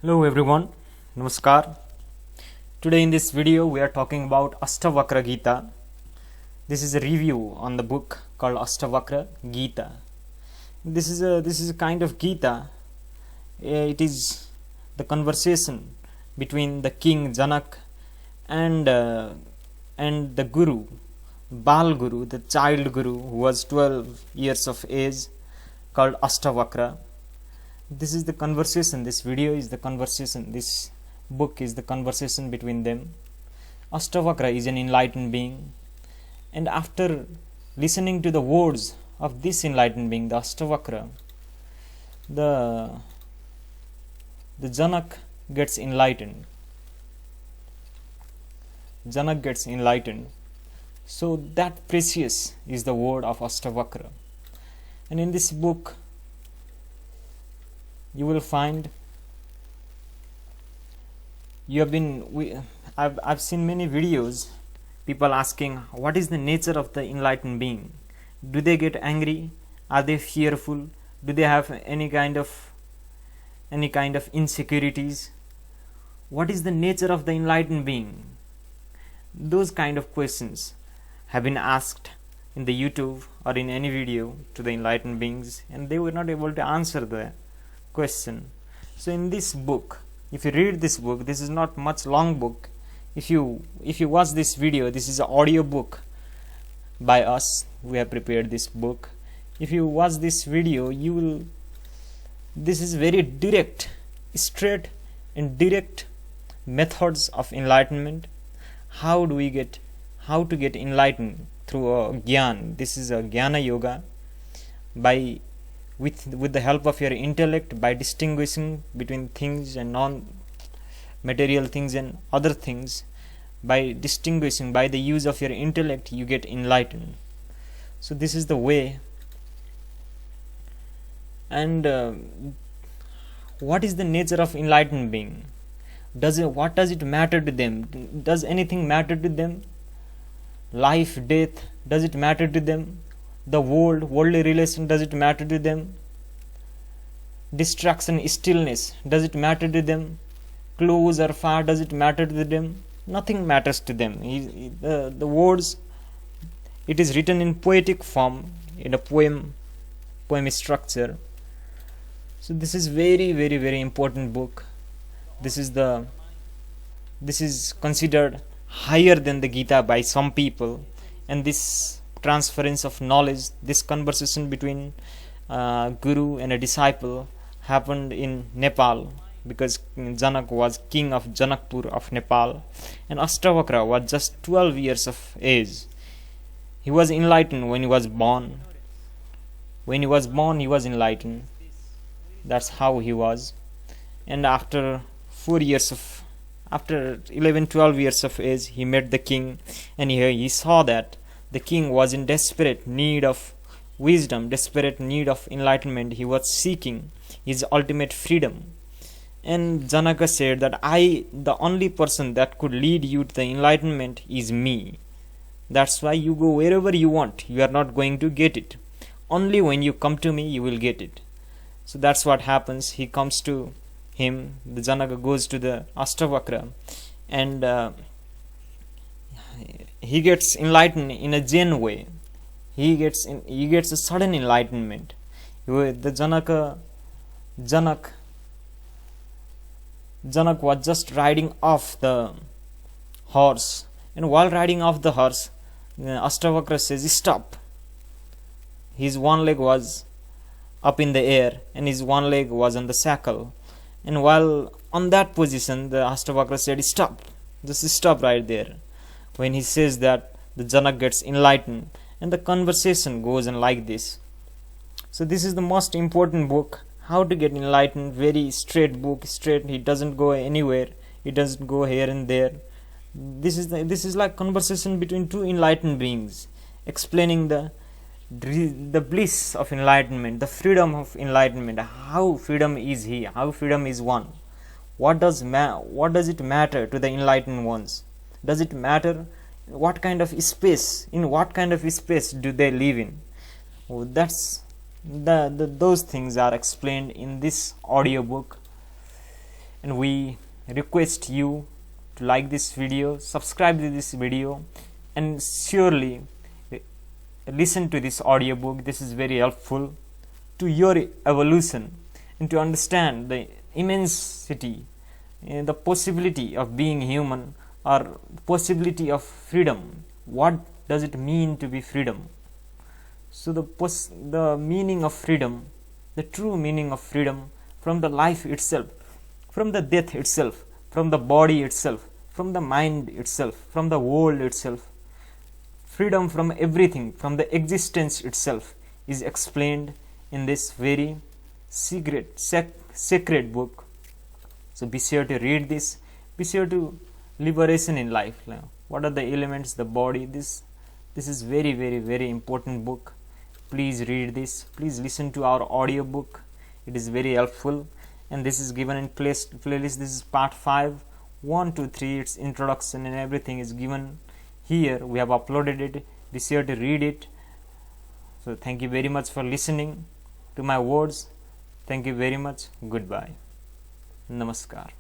Hello everyone, Namaskar. Today in this video we are talking about Ashtavakra Geeta. This is a review on the book called Ashtavakra Geeta. This is a kind of Geeta. It is the conversation between the king Janaka and the guru Baalguru, the child guru who was 12 years of age, called Ashtavakra. This is the conversation. This video is the conversation. This book is the conversation between them. Ashtavakra is an enlightened being, and after listening to the words of this enlightened being, the Ashtavakra, the Janaka gets enlightened. Janaka gets enlightened. So that precious is the word of Ashtavakra. And in this book you will find I've seen many videos, people asking what is the nature of the enlightened being. Do they get angry? Are they fearful? Do they have any kind of insecurities? What is the nature of the enlightened being? Those kind of questions have been asked in the YouTube or in any video to the enlightened beings, and they were not able to answer the question. So in this book, if you read this book, this is not much long book. If you watch this video, this is an audio book by us. We have prepared this book. If you watch this video, this is very direct, straight and direct methods of enlightenment. How to get enlightened through a gyan. This is a jnana yoga, with the help of your intellect, by distinguishing between things and non-material things and other things. By distinguishing, by the use of your intellect, you get enlightened. So this is the way. And what is the nature of enlightened being? What does it matter to them? Does anything matter to them? Life, death, does it matter to them? The worldly relation, does it matter to them? Distraction, stillness, does it matter to them? Close or far, does it matter to them? Nothing matters to them. The words, it is written in poetic form, in a poem structure. So this is very, very, very important book. This is considered higher than the Gita by some people, and this transference of knowledge, this conversation between guru and a disciple happened in Nepal, because Janaka was king of Janakpur of Nepal, and Ashtavakra was just 12 years of age. He was enlightened when he was born. When he was born, he was enlightened. That's how he was. And after 11-12 years of age, he met the king, and he saw that the king was in desperate need of wisdom, desperate need of enlightenment. He was seeking his ultimate freedom. And Janaka said that the only person that could lead you to the enlightenment is me. That's why you go wherever you want. You are not going to get it. Only when you come to me, you will get it. So that's what happens. He comes to him. The Janaka goes to the Ashtavakra, and he gets enlightened in a Zen way. He gets a sudden enlightenment. The Janaka was just riding off the horse, and while riding off the horse, Ashtavakra says, "Stop." His one leg was up in the air, and his one leg was on the saddle. And while on that position, the Ashtavakra said, "Stop, just stop right there." When he says that, the Janaka gets enlightened, and the conversation goes on like this. So this is the most important book, how to get enlightened. Very straight book, straight. He doesn't go anywhere. He doesn't go here and there. This is like conversation between two enlightened beings, explaining the bliss of enlightenment, the freedom of enlightenment, how freedom is here, how freedom is one. What does it matter to the enlightened ones? Does it matter what kind of space, in what kind of space do they live in? Those things are explained in this audiobook. and we request you to like this video, subscribe to this video, and surely listen to this audiobook. This is very helpful to your evolution and to understand the immensity, the possibility of being human, or possibility of freedom. What does it mean to be freedom? So the meaning of freedom, the true meaning of freedom, from the life itself, from the death itself, from the body itself, from the mind itself, from the world itself, freedom from everything, from the existence itself, is explained in this very sacred book. So be sure to read this. Be sure to liberation in life. What are the elements? The body. This is very, very, very important book. Please read this. Please listen to our audio book. It is very helpful. And this is given in playlist. This is part 5, 1, 2, 3. Its introduction and everything is given here. We have uploaded it. Be sure to read it. So thank you very much for listening to my words. Thank you very much. Goodbye. Namaskar.